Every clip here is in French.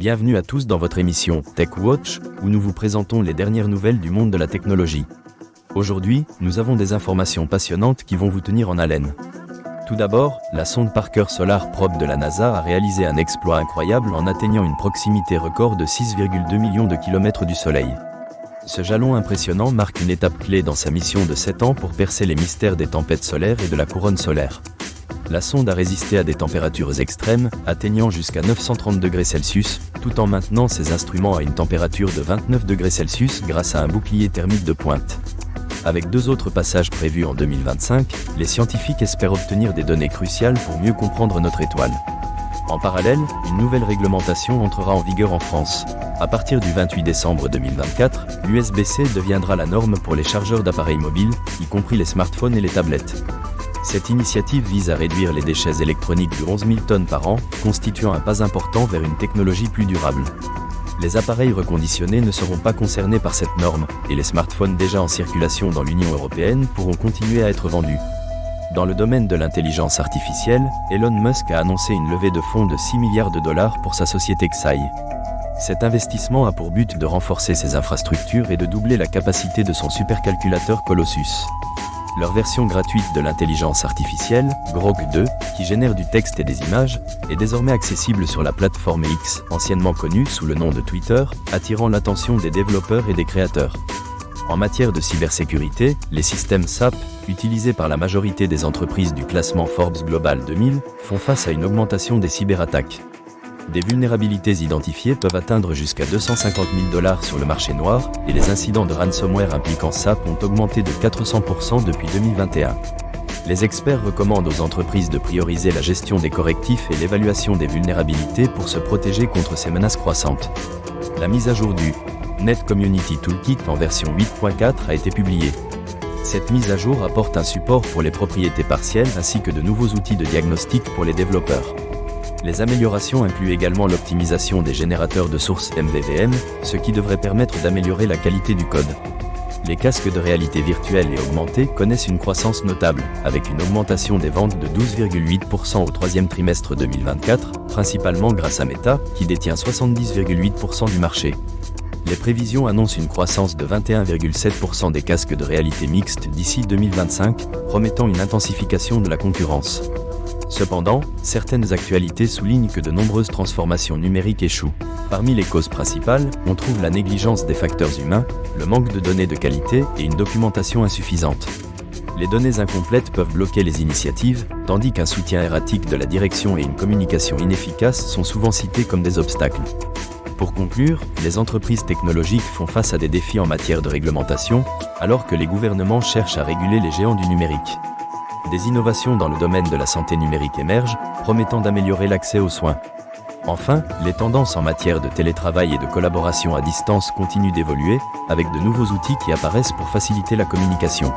Bienvenue à tous dans votre émission Tech Watch, où nous vous présentons les dernières nouvelles du monde de la technologie. Aujourd'hui, nous avons des informations passionnantes qui vont vous tenir en haleine. Tout d'abord, la sonde Parker Solar Probe de la NASA a réalisé un exploit incroyable en atteignant une proximité record de 6,2 millions de kilomètres du Soleil. Ce jalon impressionnant marque une étape clé dans sa mission de 7 ans pour percer les mystères des tempêtes solaires et de la couronne solaire. La sonde a résisté à des températures extrêmes, atteignant jusqu'à 930 degrés Celsius, tout en maintenant ses instruments à une température de 29 degrés Celsius grâce à un bouclier thermique de pointe. Avec 2 autres passages prévus en 2025, les scientifiques espèrent obtenir des données cruciales pour mieux comprendre notre étoile. En parallèle, une nouvelle réglementation entrera en vigueur en France. À partir du 28 décembre 2024, l'USB-C deviendra la norme pour les chargeurs d'appareils mobiles, y compris les smartphones et les tablettes. Cette initiative vise à réduire les déchets électroniques de 11 000 tonnes par an, constituant un pas important vers une technologie plus durable. Les appareils reconditionnés ne seront pas concernés par cette norme, et les smartphones déjà en circulation dans l'Union européenne pourront continuer à être vendus. Dans le domaine de l'intelligence artificielle, Elon Musk a annoncé une levée de fonds de 6 milliards de dollars pour sa société Xai. Cet investissement a pour but de renforcer ses infrastructures et de doubler la capacité de son supercalculateur Colossus. Leur version gratuite de l'intelligence artificielle, Grok 2, qui génère du texte et des images, est désormais accessible sur la plateforme X, anciennement connue sous le nom de Twitter, attirant l'attention des développeurs et des créateurs. En matière de cybersécurité, les systèmes SAP, utilisés par la majorité des entreprises du classement Forbes Global 2000, font face à une augmentation des cyberattaques. Des vulnérabilités identifiées peuvent atteindre jusqu'à 250 000 $ sur le marché noir, et les incidents de ransomware impliquant SAP ont augmenté de 400% depuis 2021. Les experts recommandent aux entreprises de prioriser la gestion des correctifs et l'évaluation des vulnérabilités pour se protéger contre ces menaces croissantes. La mise à jour du Net Community Toolkit en version 8.4 a été publiée. Cette mise à jour apporte un support pour les propriétés partielles ainsi que de nouveaux outils de diagnostic pour les développeurs. Les améliorations incluent également l'optimisation des générateurs de sources MVVM, ce qui devrait permettre d'améliorer la qualité du code. Les casques de réalité virtuelle et augmentée connaissent une croissance notable, avec une augmentation des ventes de 12,8% au troisième trimestre 2024, principalement grâce à Meta, qui détient 70,8% du marché. Les prévisions annoncent une croissance de 21,7% des casques de réalité mixte d'ici 2025, promettant une intensification de la concurrence. Cependant, certaines actualités soulignent que de nombreuses transformations numériques échouent. Parmi les causes principales, on trouve la négligence des facteurs humains, le manque de données de qualité et une documentation insuffisante. Les données incomplètes peuvent bloquer les initiatives, tandis qu'un soutien erratique de la direction et une communication inefficace sont souvent cités comme des obstacles. Pour conclure, les entreprises technologiques font face à des défis en matière de réglementation, alors que les gouvernements cherchent à réguler les géants du numérique. Des innovations dans le domaine de la santé numérique émergent, promettant d'améliorer l'accès aux soins. Enfin, les tendances en matière de télétravail et de collaboration à distance continuent d'évoluer, avec de nouveaux outils qui apparaissent pour faciliter la communication.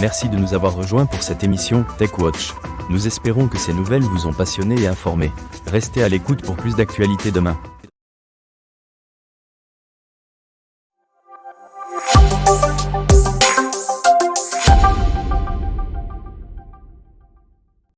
Merci de nous avoir rejoints pour cette émission Tech Watch. Nous espérons que ces nouvelles vous ont passionné et informé. Restez à l'écoute pour plus d'actualités demain.